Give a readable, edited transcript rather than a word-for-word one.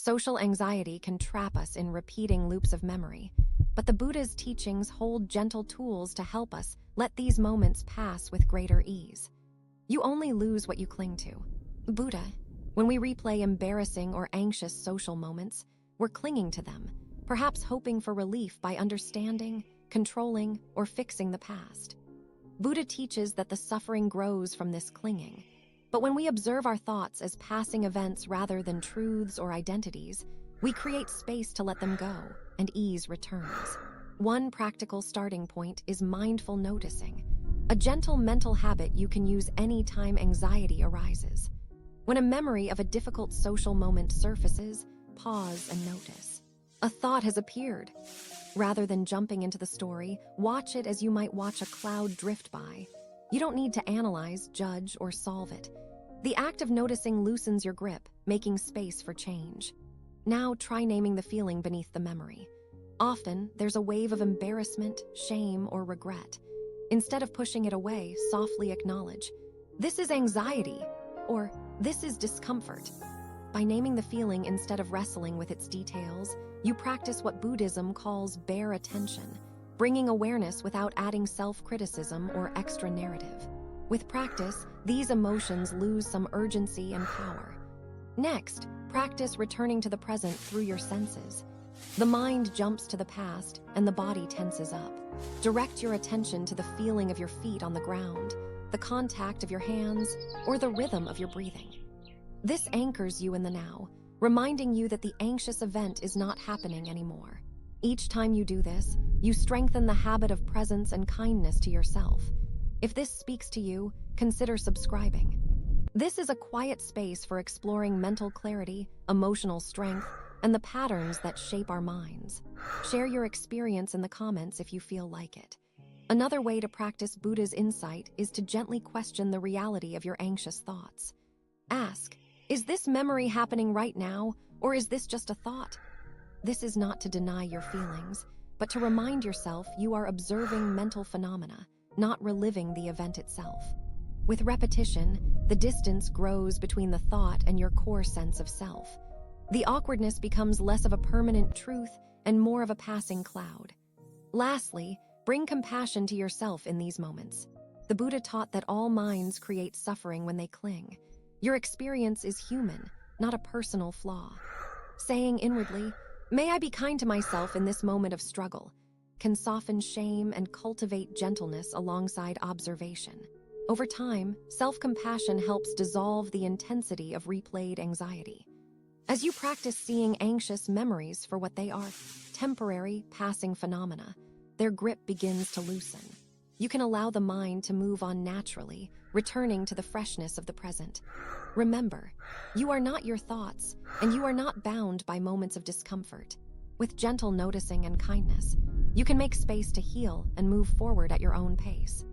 Social anxiety can trap us in repeating loops of memory, but the Buddha's teachings hold gentle tools to help us let these moments pass with greater ease. You only lose what you cling to. Buddha, when we replay embarrassing or anxious social moments, we're clinging to them, perhaps hoping for relief by understanding, controlling, or fixing the past. Buddha teaches that the suffering grows from this clinging. But when we observe our thoughts as passing events rather than truths or identities, we create space to let them go, and ease returns. One practical starting point is mindful noticing, a gentle mental habit you can use anytime anxiety arises. When a memory of a difficult social moment surfaces, pause and notice. A thought has appeared. Rather than jumping into the story, watch it as you might watch a cloud drift by. You don't need to analyze, judge, or solve it. The act of noticing loosens your grip, making space for change. Now try naming the feeling beneath the memory. Often, there's a wave of embarrassment, shame, or regret. Instead of pushing it away, softly acknowledge, "This is anxiety," or "This is discomfort." By naming the feeling instead of wrestling with its details, you practice what Buddhism calls bare attention, bringing awareness without adding self-criticism or extra narrative. With practice, these emotions lose some urgency and power. Next, practice returning to the present through your senses. The mind jumps to the past, and the body tenses up. Direct your attention to the feeling of your feet on the ground, the contact of your hands, or the rhythm of your breathing. This anchors you in the now, reminding you that the anxious event is not happening anymore. Each time you do this, you strengthen the habit of presence and kindness to yourself. If this speaks to you, consider subscribing. This is a quiet space for exploring mental clarity, emotional strength, and the patterns that shape our minds. Share your experience in the comments if you feel like it. Another way to practice Buddha's insight is to gently question the reality of your anxious thoughts. Ask, is this memory happening right now, or is this just a thought? This is not to deny your feelings, but to remind yourself you are observing mental phenomena, not reliving the event itself. With repetition, the distance grows between the thought and your core sense of self. The awkwardness becomes less of a permanent truth and more of a passing cloud. Lastly, bring compassion to yourself in these moments. The Buddha taught that all minds create suffering when they cling. Your experience is human, not a personal flaw. Saying inwardly, "May I be kind to myself in this moment of struggle," can soften shame and cultivate gentleness alongside observation. Over time, self-compassion helps dissolve the intensity of replayed anxiety. As you practice seeing anxious memories for what they are, temporary, passing phenomena, their grip begins to loosen. You can allow the mind to move on naturally, returning to the freshness of the present. Remember, you are not your thoughts, and you are not bound by moments of discomfort. With gentle noticing and kindness, you can make space to heal and move forward at your own pace.